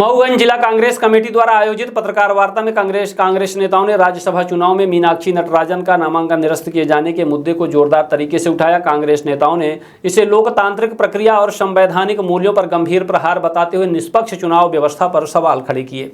मऊगंज जिला कांग्रेस कमेटी द्वारा आयोजित पत्रकार वार्ता में कांग्रेस नेताओं ने राज्यसभा चुनाव में मीनाक्षी नटराजन का नामांकन निरस्त किए जाने के मुद्दे को जोरदार तरीके से उठाया। कांग्रेस नेताओं ने इसे लोकतांत्रिक प्रक्रिया और संवैधानिक मूल्यों पर गंभीर प्रहार बताते हुए निष्पक्ष चुनाव व्यवस्था पर सवाल खड़े किए।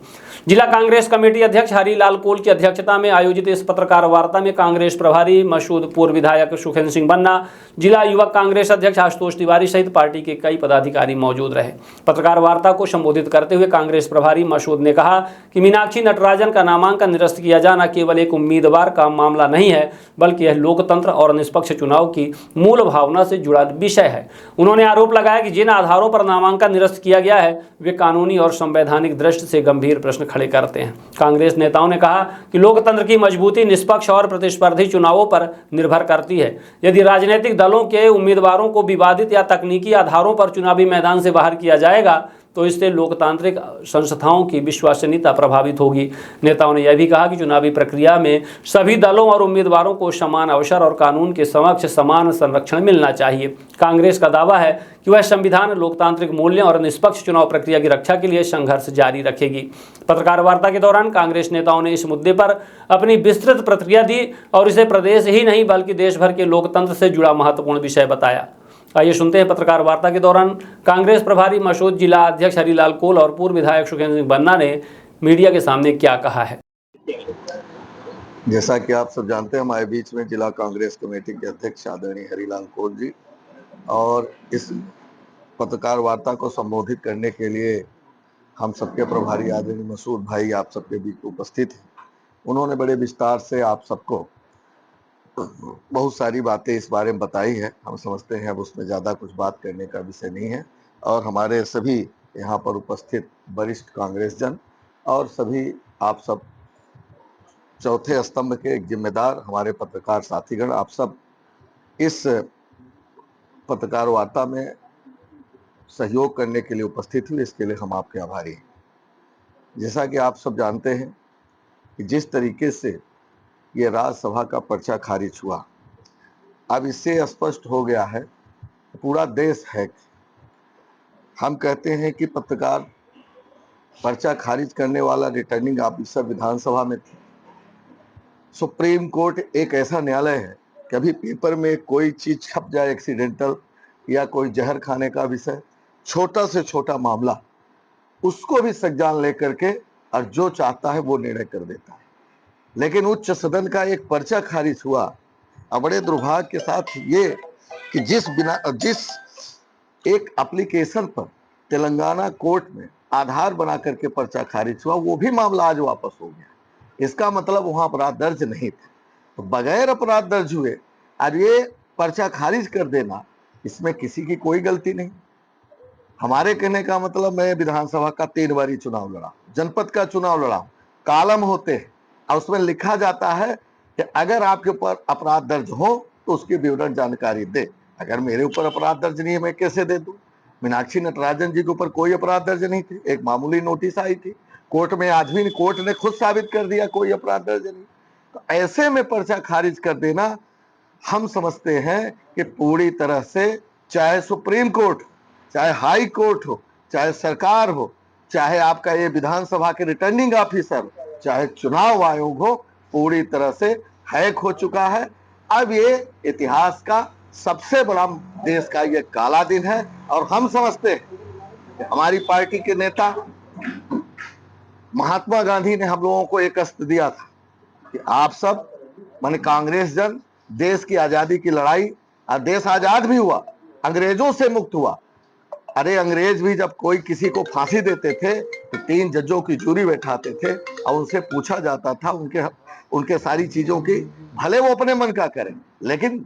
जिला कांग्रेस कमेटी अध्यक्ष हरिलाल कोल की अध्यक्षता में आयोजित इस पत्रकार वार्ता में कांग्रेस प्रभारी मसूद, पूर्व विधायक सुखेंद्र सिंह बन्ना, जिला युवक कांग्रेस अध्यक्ष आशुतोष तिवारी सहित पार्टी के कई पदाधिकारी मौजूद रहे। पत्रकार वार्ता को संबोधित करते हुए कांग्रेस प्रभारी मसूद ने कहा कि मीनाक्षी नटराजन का नामांकन निरस्त किया जाना केवल एक उम्मीदवार का मामला नहीं है, बल्कि यह लोकतंत्र और निष्पक्ष चुनाव की मूल भावना से जुड़ा विषय है। उन्होंने आरोप लगाया कि जिन आधारों पर नामांकन निरस्त किया गया है वे कानूनी और संवैधानिक दृष्टि से गंभीर प्रश्न खड़े करते हैं। कांग्रेस नेताओं ने कहा कि लोकतंत्र की मजबूती निष्पक्ष और प्रतिस्पर्धी चुनावों पर निर्भर करती है। यदि राजनीतिक दलों के उम्मीदवारों को विवादित या तकनीकी आधारों पर चुनावी मैदान से बाहर किया जाएगा तो इससे लोकतांत्रिक संस्थाओं की विश्वसनीयता प्रभावित होगी। नेताओं ने यह भी कहा कि चुनावी प्रक्रिया में सभी दलों और उम्मीदवारों को समान अवसर और कानून के समक्ष समान संरक्षण मिलना चाहिए। कांग्रेस का दावा है कि वह संविधान, लोकतांत्रिक मूल्यों और निष्पक्ष चुनाव प्रक्रिया की रक्षा के लिए संघर्ष जारी रखेगी। पत्रकार वार्ता के दौरान कांग्रेस नेताओं ने इस मुद्दे पर अपनी विस्तृत प्रतिक्रिया दी और इसे प्रदेश ही नहीं बल्कि देश भर के लोकतंत्र से जुड़ा महत्वपूर्ण विषय बताया। आइए सुनते हैं पत्रकार वार्ता के दौरान कांग्रेस प्रभारी मसूद, जिला अध्यक्ष हरिलाल कोल और पूर्व विधायक सुखेंद्र सिंह बन्ना ने मीडिया के सामने क्या कहा है। जैसा कि आप सब जानते हैं, हमारे बीच में जिला कांग्रेस कमेटी के अध्यक्ष आदरणीय हरिलाल कोल जी और इस पत्रकार वार्ता को संबोधित करने के लिए हम सबके प्रभारी आदरणीय मसूद भाई आप सबके बीच उपस्थित हैं। उन्होंने बड़े विस्तार से आप सबको बहुत सारी बातें इस बारे में बताई है। हम समझते हैं अब उसमें ज़्यादा कुछ बात करने का विषय नहीं है और हमारे सभी यहाँ पर उपस्थित वरिष्ठ कांग्रेस जन और सभी आप सब चौथे स्तंभ के एक जिम्मेदार हमारे पत्रकार साथीगण, आप सब इस पत्रकार वार्ता में सहयोग करने के लिए उपस्थित हुए, इसके लिए हम आपके आभारी हैं। जैसा कि आप सब जानते हैं कि जिस तरीके से ये राज्यसभा का पर्चा खारिज हुआ, अब इससे स्पष्ट हो गया है पूरा देश है। हम कहते हैं कि पत्रकार पर्चा खारिज करने वाला रिटर्निंग ऑफिसर विधानसभा में थे। सुप्रीम कोर्ट एक ऐसा न्यायालय है, कभी पेपर में कोई चीज छप जाए एक्सीडेंटल या कोई जहर खाने का विषय, छोटा से छोटा मामला, उसको भी संज्ञान लेकर के और जो चाहता है वो निर्णय कर देता है। लेकिन उच्च सदन का एक पर्चा खारिज हुआ और बड़े दुर्भाग्य के साथ ये कि जिस एक एप्लीकेशन पर तेलंगाना कोर्ट में आधार बना करके पर्चा खारिज हुआ, वो भी मामला आज वापस हो गया। इसका मतलब वहां अपराध दर्ज नहीं था, तो बगैर अपराध दर्ज हुए और ये पर्चा खारिज कर देना, इसमें किसी की कोई गलती नहीं। हमारे कहने का मतलब, मैं विधानसभा का 3 बारी चुनाव लड़ा, जनपद का चुनाव लड़ा, कॉलम होते हैं और उसमें लिखा जाता है कि अगर आपके ऊपर अपराध दर्ज हो तो उसकी विवरण जानकारी दे। अगर मेरे ऊपर अपराध दर्ज नहीं है, मैं कैसे दे दूं? मीनाक्षी नटराजन जी के ऊपर कोई अपराध दर्ज नहीं थे, एक मामूली नोटिस आई थी कोर्ट में, आज भी कोर्ट ने खुद साबित कर दिया कोई अपराध दर्ज नहीं। तो ऐसे में पर्चा खारिज कर देना, हम समझते हैं कि पूरी तरह से, चाहे सुप्रीम कोर्ट, चाहे हाई कोर्ट हो, चाहे सरकार हो, चाहे आपका ये विधानसभा के रिटर्निंग ऑफिसर, चाहे चुनाव आयोग हो, पूरी तरह से हैक हो चुका है। अब ये इतिहास का सबसे बड़ा देश का ये काला दिन है और हम समझते हैं कि हमारी पार्टी के नेता महात्मा गांधी ने हम लोगों को एक अस्त्र दिया था कि आप सब माने कांग्रेस जन देश की आजादी की लड़ाई, और देश आजाद भी हुआ, अंग्रेजों से मुक्त हुआ। अरे अंग्रेज भी जब कोई किसी को फांसी देते थे तो 3 जजों की जूरी बैठाते थे और उनसे पूछा जाता था उनके सारी चीजों की, भले वो अपने मन का करें, लेकिन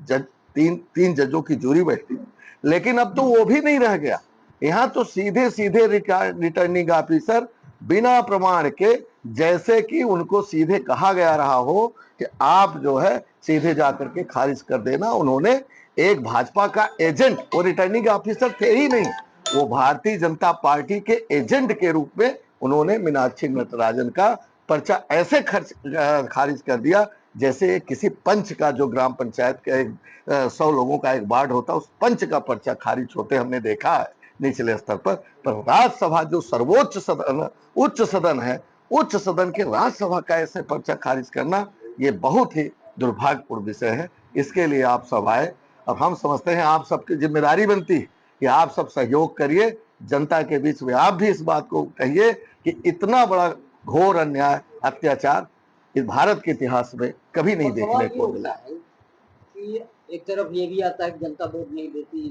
तीन जजों की जूरी बैठती। लेकिन अब तो वो भी नहीं रह गया। यहाँ तो सीधे सीधे रिटर्निंग ऑफिसर बिना प्रमाण के, जैसे कि उनको सीधे कहा गया रहा हो कि आप जो है सीधे जाकर के खारिज कर देना। उन्होंने एक भाजपा का एजेंट, वो रिटर्निंग ऑफिसर थे ही नहीं, वो भारतीय जनता पार्टी के एजेंट के रूप में उन्होंने मीनाक्षी नटराजन का पर्चा ऐसे खारिज कर दिया जैसे किसी पंच का, जो ग्राम पंचायत का 100 लोगों का एक वार्ड होता, उस पंच का पर्चा खारिज होते हमने देखा है। निचले स्तर पर राज्यसभा जो सर्वोच्च सदन, उच्च सदन है, उच्च सदन के राज्यसभा का ऐसे पर्चा खारिज करना ये बहुत ही दुर्भाग्यपूर्ण विषय है। इसके लिए आप सब आए और हम समझते हैं आप सबकी जिम्मेदारी बनती है कि आप सब सहयोग करिए, जनता के बीच में आप भी इस बात को कहिए कि इतना बड़ा घोर अन्याय, अत्याचार इस भारत के इतिहास में कभी नहीं देखने को मिला है कि एक तरफ ये भी आता है कि जनता वोट नहीं देती,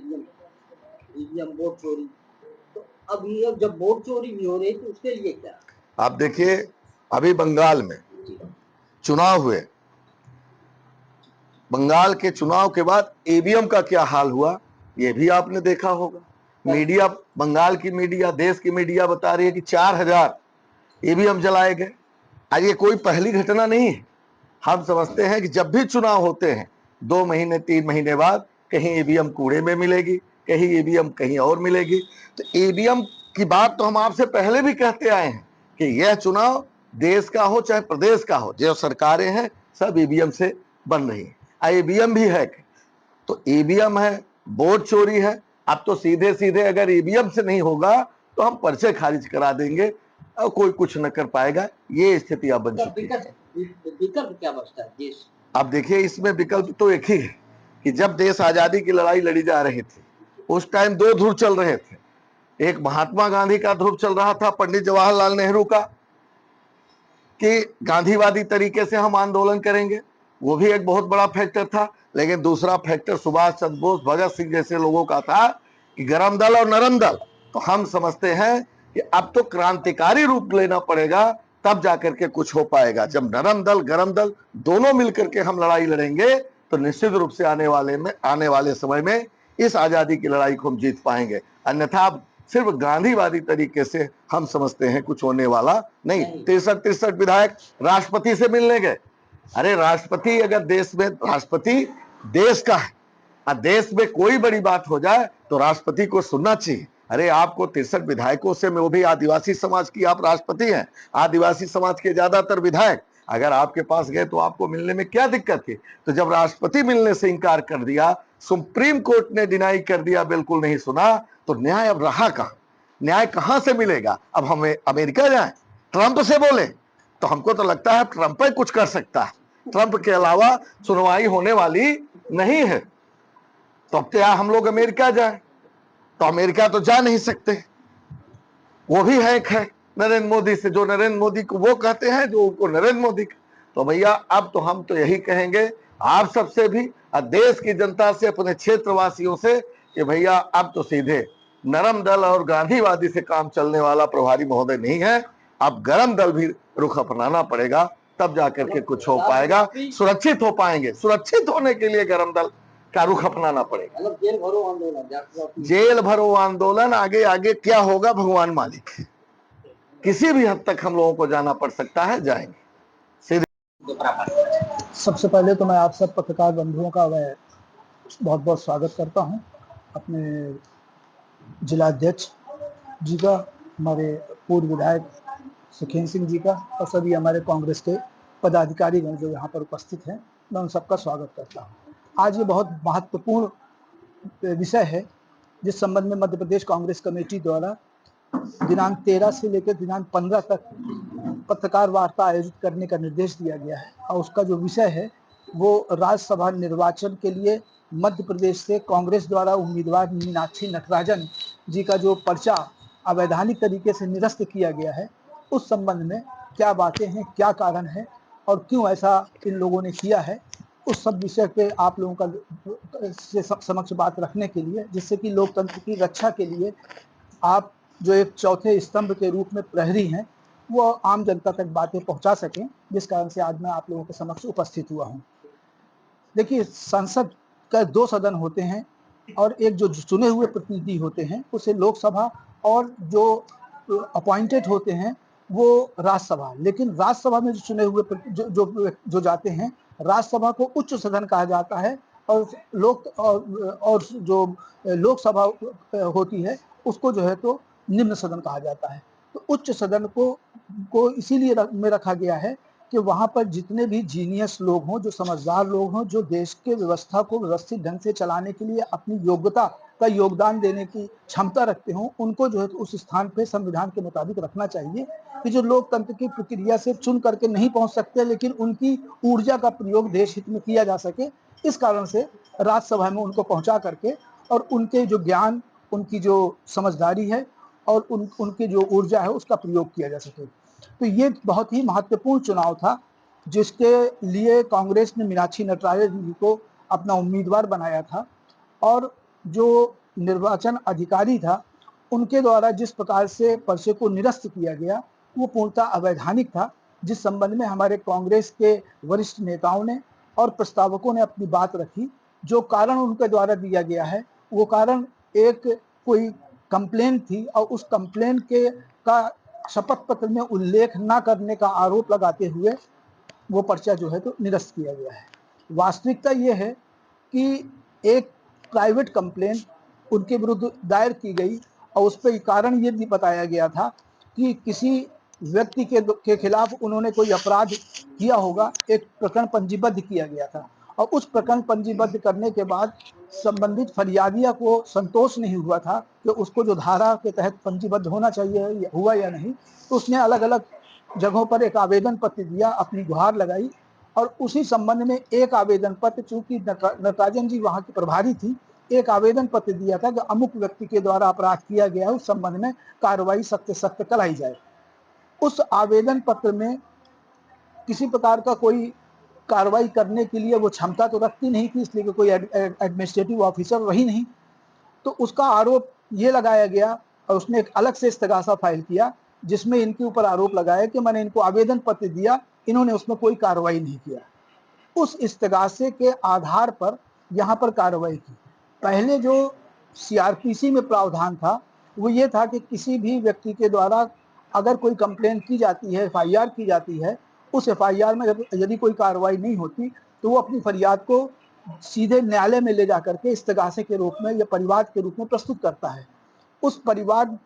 ईवीएम वोट चोरी। तो अब ये जब वोट चोरी भी हो रही तो उसके लिए क्या? आप देखिए अभी बंगाल में चुनाव हुए, बंगाल के चुनाव के बाद ईवीएम का क्या हाल हुआ ये भी आपने देखा होगा। मीडिया, बंगाल की मीडिया, देश की मीडिया बता रही है कि 4000 ईवीएम जलाए गए। आज ये कोई पहली घटना नहीं है। हम समझते हैं कि जब भी चुनाव होते हैं 2 महीने 3 महीने बाद कहीं ईवीएम कूड़े में मिलेगी, कहीं ईवीएम कहीं और मिलेगी। तो ईवीएम की बात तो हम आपसे पहले भी कहते आए हैं कि यह चुनाव देश का हो चाहे प्रदेश का हो, जो सरकारें हैं सब ईवीएम से बन रही है। ईवीएम भी है तो ईवीएम है, वोट चोरी है। अब तो सीधे सीधे अगर ईवीएम से नहीं होगा तो हम पर्चे खारिज करा देंगे और कोई कुछ न कर पाएगा। ये स्थिति अब बन चुकी है। विकल्प क्या बचता है देश? अब देखिए इसमें विकल्प तो एक ही है कि जब देश आजादी की लड़ाई लड़ी जा रही थी उस टाइम 2 ध्रुव चल रहे थे। एक महात्मा गांधी का ध्रुव चल रहा था, पंडित जवाहरलाल नेहरू का, कि गांधीवादी तरीके से हम आंदोलन करेंगे, वो भी एक बहुत बड़ा फैक्टर था। लेकिन दूसरा फैक्टर सुभाष चंद्र बोस, भगत सिंह जैसे लोगों का था कि गरम दल और नरम दल। तो हम समझते हैं कि अब तो क्रांतिकारी रूप लेना पड़ेगा, तब जाकर के कुछ हो पाएगा। जब नरम दल गरम दल दोनों मिलकर के हम लड़ाई लड़ेंगे तो निश्चित रूप से आने वाले समय में इस आजादी की लड़ाई को हम जीत पाएंगे। अन्यथा सिर्फ गांधीवादी तरीके से हम समझते हैं कुछ होने वाला नहीं। 63 विधायक राष्ट्रपति से मिलने गए। अरे राष्ट्रपति, अगर देश में राष्ट्रपति देश का है और देश में कोई बड़ी बात हो जाए तो राष्ट्रपति को सुनना चाहिए। अरे आपको 63 विधायकों से, में वो भी आदिवासी समाज की आप राष्ट्रपति हैं, आदिवासी समाज के ज्यादातर विधायक अगर आपके पास गए तो आपको मिलने में क्या दिक्कत थी? तो जब राष्ट्रपति मिलने से इनकार कर दिया, सुप्रीम कोर्ट ने डिनाई कर दिया, बिल्कुल नहीं सुना, तो न्याय अब रहा कहां? न्याय कहां से मिलेगा? अब हमें अमेरिका जाए, ट्रंप से बोले? तो हमको तो लगता है ट्रंप ही कुछ कर सकता है, ट्रंप के अलावा सुनवाई होने वाली नहीं है। तो अब क्या हम लोग अमेरिका जाए? तो अमेरिका तो जा नहीं सकते, वो भी हैक है नरेंद्र मोदी से, जो नरेंद्र मोदी को वो कहते हैं, जो उनको नरेंद्र मोदी का। तो भैया अब तो हम तो यही कहेंगे आप सबसे भी और देश की जनता से, अपने क्षेत्रवासियों से, कि भैया अब तो सीधे नरम दल और गांधीवादी से काम चलने वाला प्रभारी महोदय नहीं है। अब गरम दल भी रुख अपनाना पड़ेगा, तब जाकर के कुछ हो पाएगा, सुरक्षित हो पाएंगे। सुरक्षित होने के लिए गरम दल का रुख अपनाना पड़ेगा। मतलब जेल भरो आंदोलन, जेल भरो आंदोलन, आगे आगे क्या होगा भगवान मालिक है। किसी भी हद तक हम लोगों को जाना पड़ सकता है, जाएंगे। सबसे पहले तो मैं आप सब पत्रकार बंधुओं का मैं बहुत बहुत स्वागत करता हूं, अपने जिला अध्यक्ष जी का, हमारे पूर्व विधायक सुखेंद्र सिंह जी का, और सभी हमारे कांग्रेस के पदाधिकारीगण जो यहाँ पर उपस्थित हैं, मैं उन सबका स्वागत करता हूँ। आज ये बहुत महत्वपूर्ण विषय है जिस संबंध में मध्य प्रदेश कांग्रेस कमेटी द्वारा दिनांक 13 से लेकर दिनांक 15 तक पत्रकार वार्ता आयोजित करने का निर्देश दिया गया है। और उसका जो विषय है वो राज्यसभा निर्वाचन के लिए मध्य प्रदेश से कांग्रेस द्वारा उम्मीदवार मीनाक्षी नटराजन जी का जो पर्चा अवैधानिक तरीके से निरस्त किया गया है, उस संबंध में क्या बातें हैं, क्या कारण है और क्यों ऐसा इन लोगों ने किया है, उस सब विषय पे आप लोगों का से समक्ष बात रखने के लिए, जिससे कि लोकतंत्र की रक्षा के लिए आप जो एक चौथे स्तंभ के रूप में प्रहरी हैं, वो आम जनता तक बातें पहुंचा सकें, जिस कारण से आज मैं आप लोगों के समक्ष उपस्थित हुआ हूं। देखिए, संसद का 2 सदन होते हैं और एक जो चुने हुए प्रतिनिधि होते हैं उसे लोकसभा, और जो अपॉइंटेड होते हैं वो राज्यसभा। लेकिन राज्यसभा में जो चुने हुए जो जाते हैं, राज्यसभा को उच्च सदन कहा जाता है, और जो लोकसभा होती है उसको जो है तो निम्न सदन कहा जाता है। तो उच्च सदन को इसीलिए में रखा गया है कि वहां पर जितने भी जीनियस लोग हों, जो समझदार लोग हों, जो देश के व्यवस्था को व्यवस्थित ढंग से चलाने के लिए अपनी योग्यता का योगदान देने की क्षमता रखते हों, उनको जो है तो उस स्थान पे संविधान के मुताबिक रखना चाहिए कि जो लोकतंत्र की प्रक्रिया से चुन करके नहीं पहुंच सकते, लेकिन उनकी ऊर्जा का प्रयोग देश हित में किया जा सके, इस कारण से राज्यसभा में उनको पहुंचा करके और उनके जो ज्ञान, उनकी जो समझदारी है और उनकी जो ऊर्जा है उसका प्रयोग किया जा सके। तो ये बहुत ही महत्वपूर्ण चुनाव था, जिसके लिए कांग्रेस ने मीनाक्षी नटराजन जी को अपना उम्मीदवार बनाया था और जो निर्वाचन अधिकारी था उनके द्वारा जिस प्रकार से पर्चे को निरस्त किया गया वो पूर्णतः अवैधानिक था, जिस संबंध में हमारे कांग्रेस के वरिष्ठ नेताओं ने और प्रस्तावकों ने अपनी बात रखी। जो कारण उनके द्वारा दिया गया है वो कारण एक कोई कंप्लेन थी और उस कंप्लेन के का शपथ पत्र में उल्लेख न करने का आरोप लगाते हुए वो पर्चा जो है तो निरस्त किया गया है। वास्तविकता ये है कि एक प्राइवेट कंप्लेन उनके विरुद्ध दायर की गई और उस पर कारण ये भी बताया गया था कि किसी व्यक्ति के खिलाफ उन्होंने कोई अपराध किया होगा, एक प्रकरण पंजीबद्ध किया गया था और उस प्रकरण पंजीबद्ध करने के बाद संबंधित फरियादिया को संतोष नहीं हुआ था कि उसको जो धारा के तहत पंजीबद्ध होना चाहिए हुआ या नहीं, तो उसने अलग अलग जगहों पर एक आवेदन पत्र दिया, अपनी गुहार लगाई और उसी संबंध में एक आवेदन पत्र, चूंकि नटराजन जी वहां की प्रभारी थी, एक आवेदन पत्र दिया था कि अमुक व्यक्ति के द्वारा अपराध किया गया है, उस संबंध में कार्रवाई सख्त सख्त कराई जाए। उस आवेदन पत्र में किसी प्रकार का कोई कार्रवाई करने के लिए वो क्षमता तो रखती नहीं थी, इसलिए कोई एडमिनिस्ट्रेटिव ऑफिसर रही नहीं, तो उसका आरोप ये लगाया गया और उसने एक अलग से इस्तगासा फाइल किया जिसमें इनके ऊपर आरोप लगाया कि मैंने इनको आवेदन पत्र दिया, इन्होंने उसमें कोई कार्रवाई नहीं किया। उस इस्तगासे के आधार पर यहाँ पर कार्रवाई की। पहले जो सीआरपीसी में प्रावधान था वो ये था कि किसी भी व्यक्ति के द्वारा अगर कोई कंप्लेन की जाती है, एफआईआर की जाती है, उस एफआईआर में यदि कोई कार्रवाई नहीं होती तो वो अपनी फरियाद को सीधे न्यायालय में ले जाकर के इस्तगासे के रूप में या परिवाद के रूप में प्रस्तुत करता है। उस परिवाद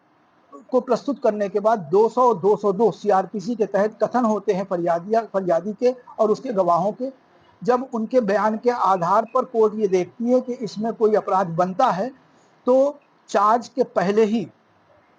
को प्रस्तुत करने के बाद 200 और 202 सीआरपीसी के तहत कथन होते हैं फरियादी के और उसके गवाहों के। जब उनके बयान के आधार पर कोर्ट ये देखती है कि इसमें कोई अपराध बनता है तो चार्ज के पहले ही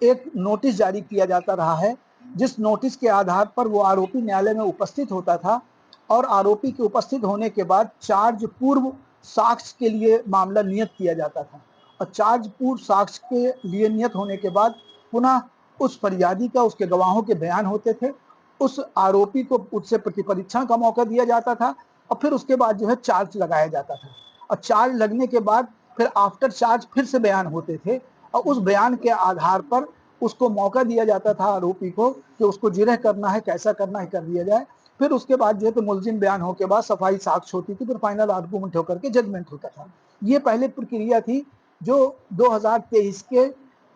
एक नोटिस जारी किया जाता रहा है, जिस नोटिस के आधार पर वो आरोपी न्यायालय में उपस्थित होता था और आरोपी के उपस्थित होने के बाद चार्ज पूर्व साक्ष्य के लिए मामला नियत किया जाता था और चार्ज पूर्व साक्ष्य के लिए नियत होने के बाद पुनः उस फरियादी का, उसके गवाहों के बयान होते थे, उस आरोपी को उससे प्रतिपरीक्षण का मौका दिया जाता था और फिर उसके बाद जो है चार्ज लगाया जाता था और चार्ज लगने के बाद फिर आफ्टर चार्ज फिर से बयान होते थे और उस बयान के आधार पर उसको मौका दिया जाता था आरोपी को कि उसको जिरह करना है, कैसा करना है कर दिया जाए। फिर उसके बाद जो है तो मुलजिम बयान हो के बाद सफाई साक्ष्य होती थी, फिर फाइनल आर्गूमेंट होकर के जजमेंट होता था। ये पहले प्रक्रिया थी जो 2023 के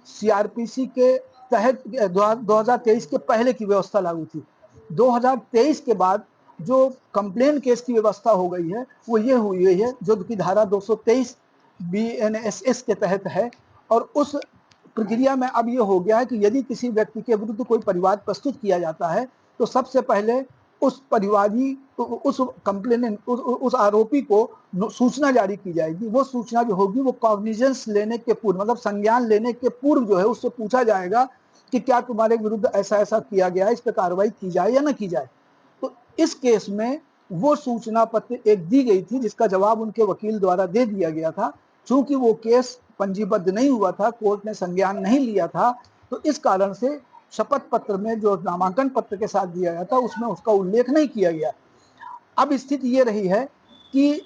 सीआरपीसी के तहत 2023 के पहले की व्यवस्था लागू थी। 2023 के बाद जो कंप्लेन केस की व्यवस्था हो गई है वो ये हुई है जो कि धारा 223 बीएनएसएस के तहत है और उस प्रक्रिया में अब ये हो गया है कि यदि किसी व्यक्ति के विरुद्ध कोई परिवाद प्रस्तुत किया जाता है तो सबसे पहले उस परिवादी, उस कंप्लेनेंट, उस आरोपी को सूचना जारी की जाएगी। वो सूचना जो होगी वो कॉग्निजेंस लेने के पूर्व, मतलब संज्ञान लेने के पूर्व जो है उससे पूछा जाएगा कि क्या तुम्हारे विरुद्ध ऐसा ऐसा किया गया है, इस पर कार्रवाई की जाए या ना की जाए। तो इस केस में वो सूचना पत्र एक दी गई थी जिसका जवाब उनके वकील द्वारा दे दिया गया था। चूंकि वो केस पंजीबद्ध नहीं हुआ था, कोर्ट ने संज्ञान नहीं लिया था, तो इस कारण से शपथ पत्र में जो नामांकन पत्र के साथ दिया गया था उसमें उसका उल्लेख नहीं किया गया। अब स्थिति ये रही है कि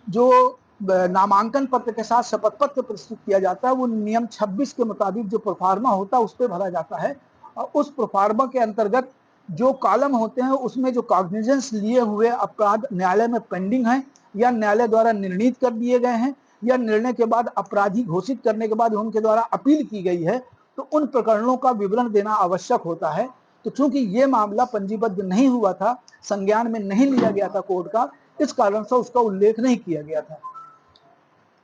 जो नामांकन पत्र के साथ शपथ पत्र प्रस्तुत किया जाता है वो नियम 26 के मुताबिक जो प्रोफार्मा होता है उस पर भरा जाता है और उस प्रोफार्मा के अंतर्गत जो कॉलम होते हैं उसमें जो कॉग्निजेंस लिए हुए अपराध न्यायालय में पेंडिंग है या न्यायालय द्वारा निर्णीत कर दिए गए हैं या निर्णय के बाद अपराधी घोषित करने के बाद उनके द्वारा अपील की गई है, तो उन प्रकरणों का विवरण देना आवश्यक होता है। तो चूंकि ये मामला पंजीबद्ध नहीं हुआ था, संज्ञान में नहीं लिया गया था कोर्ट का, इस कारण से उसका उल्लेख नहीं किया गया था।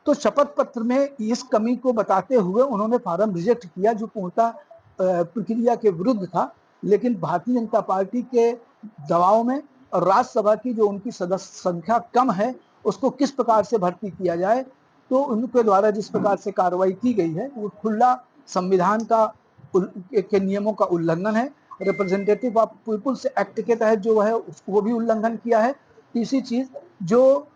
तो शपथ पत्र में इस कमी को बताते हुए उन्होंने फार्म रिजेक्ट किया जो पूर्णतः प्रक्रिया के विरुद्ध था। लेकिन भारतीय जनता पार्टी के दबाव में और राज्यसभा की जो उनकी सदस्य संख्या कम है उसको किस प्रकार से भर्ती किया जाए, तो उनके द्वारा जिस प्रकार से कार्रवाई की गई है वो खुला संविधान के नियमों का उल्लंघन है। रिप्रेजेंटेटिव ऑफ पीपुल्स एक्ट के तहत जो है उसको वो भी उल्लंघन किया है। तीसरी चीज, जो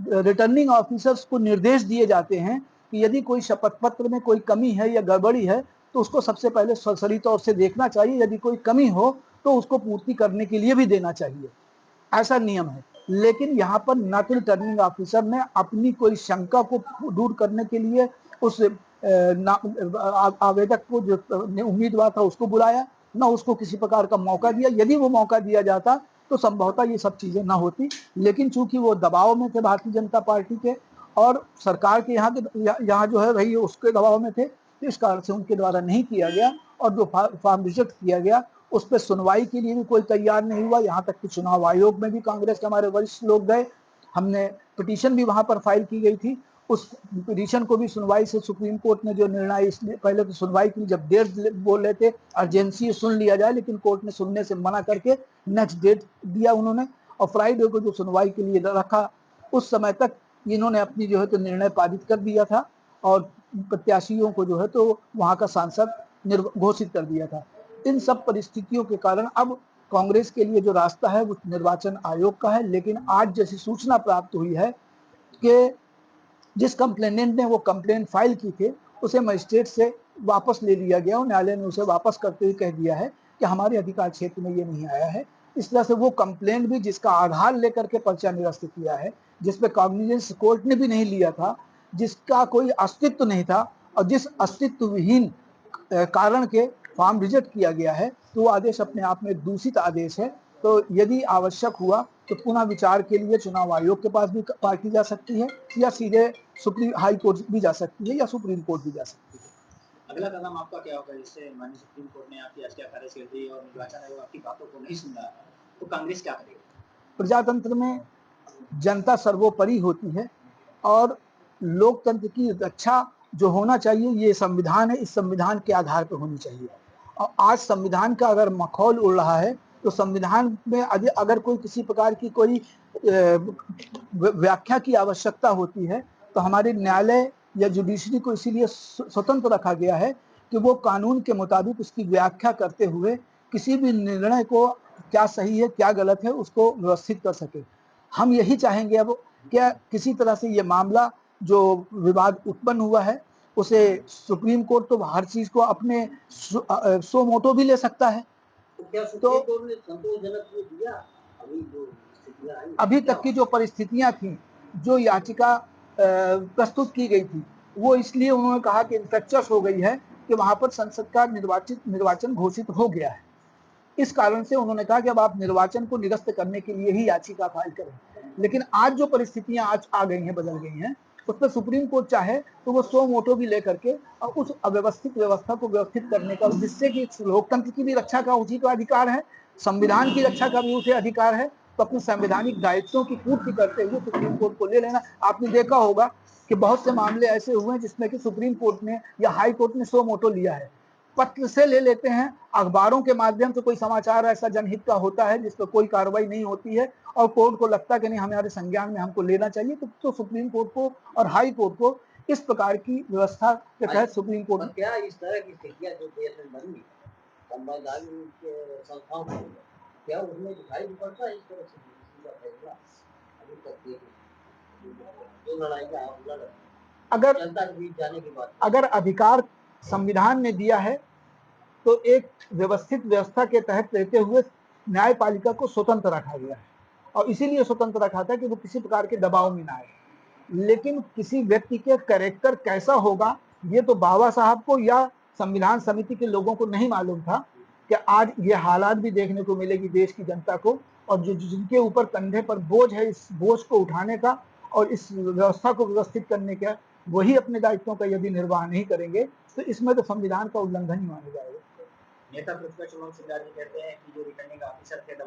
रिटर्निंग ऑफिसर्स को निर्देश दिए जाते हैं कि यदि कोई शपथ पत्र में कोई कमी है या गड़बड़ी है तो उसको सबसे पहले सरसरी तौर से देखना चाहिए, यदि कोई कमी हो तो उसको पूर्ति करने के लिए भी देना चाहिए, ऐसा नियम है। लेकिन यहाँ पर न तो रिटर्निंग ऑफिसर ने अपनी कोई शंका को दूर करने के लिए उस आवेदक को जो उम्मीदवार था उसको बुलाया, न उसको किसी प्रकार का मौका दिया। यदि वो मौका दिया जाता तो संभवतः ये सब चीजें ना होती, लेकिन चूंकि वो दबाव में थे भारतीय जनता पार्टी के और सरकार के यहाँ जो है वही उसके दबाव में थे, इस कारण से उनके द्वारा नहीं किया गया और जो फॉर्म रिजेक्ट किया गया उस पर सुनवाई के लिए भी कोई तैयार नहीं हुआ। यहाँ तक कि चुनाव आयोग में भी कांग्रेस के हमारे वरिष्ठ लोग गए, हमने पिटीशन भी वहां पर फाइल की गई थी। उस पिटीशन को भी सुनवाई से सुप्रीम कोर्ट ने जो निर्णय, इसलिए पहले तो सुनवाई की जब डेट बोल रहे थे अर्जेंसी सुन लिया जाए, लेकिन कोर्ट ने सुनने से मना करके नेक्स्ट डेट दिया उन्होंने और फ्राइडे को जो सुनवाई के लिए रखा उस समय तक इन्होंने अपनी जो है तो निर्णय पारित कर दिया था और प्रत्याशियों को जो है तो वहां का सांसद घोषित कर दिया था। इन सब परिस्थितियों के कारण अब कांग्रेस के लिए जो रास्ता है वो निर्वाचन आयोग का है। लेकिन आज जैसी सूचना प्राप्त हुई है कि जिस कंप्लेनेंट ने वो कंप्लेन फाइल की थी उसे मजिस्ट्रेट से वापस ले लिया गया और न्यायालय ने उसे वापस करते हुए कह दिया है कि हमारे अधिकार क्षेत्र में ये नहीं आया है। इस तरह से वो कंप्लेंट भी जिसका आधार लेकर के पर्चा निरस्त किया है, जिसपे कॉग्निजेंस कोर्ट ने भी नहीं लिया था, जिसका कोई अस्तित्व नहीं था और जिस अस्तित्व विहीन कारण के फॉर्म रिजेक्ट किया गया है, तो वो आदेश अपने आप में दूषित आदेश है। तो यदि आवश्यक हुआ तो पुनः विचार के लिए चुनाव आयोग के पास भी पार्टी जा सकती है या सीधे सुप्रीम हाई कोर्ट भी जा सकती है या सुप्रीम कोर्ट भी जा सकती है। अगला कदम आपका क्या होगा? जिससे माननीय सुप्रीम कोर्ट ने आपकी याचिका खारिज कर दी और निर्वाचन आयोग आपकी बातों को नहीं सुन रहा है, तो कांग्रेस क्या करेगी? प्रजातंत्र में जनता सर्वोपरि होती है और लोकतंत्र की रक्षा जो होना चाहिए ये संविधान है, इस संविधान के आधार पर होनी चाहिए। और आज संविधान का अगर मखौल उड़ रहा है तो संविधान में अगर कोई किसी प्रकार की कोई व्याख्या की आवश्यकता होती है तो हमारे न्यायालय या जुडिशरी को इसीलिए स्वतंत्र रखा गया है कि वो कानून के मुताबिक उसकी व्याख्या करते हुए किसी भी निर्णय को क्या सही है क्या गलत है उसको व्यवस्थित कर सके। हम यही चाहेंगे अब क्या किसी तरह से ये मामला जो विवाद उत्पन्न हुआ है उसे सुप्रीम कोर्ट तो हर चीज को अपने सो मोटो भी ले सकता है। तो क्या सुप्रीम कोर्ट ने संतोषजनक वो दिया? अभी जो स्थितियां आई, अभी तक की जो परिस्थितियां थी, जो याचिका प्रस्तुत की गई थी, वो इसलिए उन्होंने कहा कि इन्फेक्चस हो गई है कि वहां पर संसद का निर्वाचन घोषित हो गया है। इस कारण से उन्होंने कहा कि अब आप निर्वाचन को निरस्त करने के लिए ही याचिका फाइल करें। लेकिन आज जो परिस्थितियां आज आ गई हैं, बदल गई हैं, उस पर सुप्रीम कोर्ट चाहे तो वो सो मोटो भी लेकर के और उस अव्यवस्थित व्यवस्था को व्यवस्थित करने का, जिससे कि लोकतंत्र की भी रक्षा का उसी का अधिकार है, संविधान की रक्षा का भी उसे अधिकार है, तो अपने संवैधानिक दायित्वों की पूर्ति करते हुए सुप्रीम कोर्ट को ले लेना। आपने देखा होगा कि बहुत से मामले ऐसे हुए हैं जिसमें कि सुप्रीम कोर्ट ने या हाई कोर्ट ने सो मोटो लिया है, पत्र से ले लेते हैं, अखबारों के माध्यम से कोई समाचार ऐसा जनहित का होता है जिस पर कोई कार्रवाई नहीं होती है और कोर्ट को लगता है कि नहीं हमारे संज्ञान में हमको लेना चाहिए, तो सुप्रीम कोर्ट को और हाई कोर्ट को इस प्रकार की व्यवस्था के तहत सुप्रीम कोर्ट। क्या इस तरह की स्थितियां जो देश में बनी संवैधानिक संस्थाओं में, क्या उसमें दिखाई पड़ता है इस तरह से फैसला अभी तक जो लड़ाइयां आप लड़ रहे अगर जनता के बीच जाने की बात, अगर अधिकार संविधान ने दिया है तो एक व्यवस्थित व्यवस्था के तहत रहते हुए न्यायपालिका को स्वतंत्र रखा गया है और इसीलिए स्वतंत्र रखा था कि वो किसी प्रकार के दबाव में ना आए। लेकिन किसी व्यक्ति के कैरेक्टर कैसा होगा ये तो बाबा साहब को या संविधान समिति के लोगों को नहीं मालूम था कि आज ये हालात भी देखने को मिलेगी देश की जनता को, और जो जिनके ऊपर कंधे पर बोझ है इस बोझ को उठाने का और इस व्यवस्था को व्यवस्थित करने का, वही अपने दायित्वों का यदि निर्वाह नहीं करेंगे तो इसमें तो संविधान का उल्लंघन ही माना जाएगा। नेता प्रतिपक्ष मनोज सिन्हा जी कहते हैं कि जो रिटर्निंग ऑफिसर थे दबाव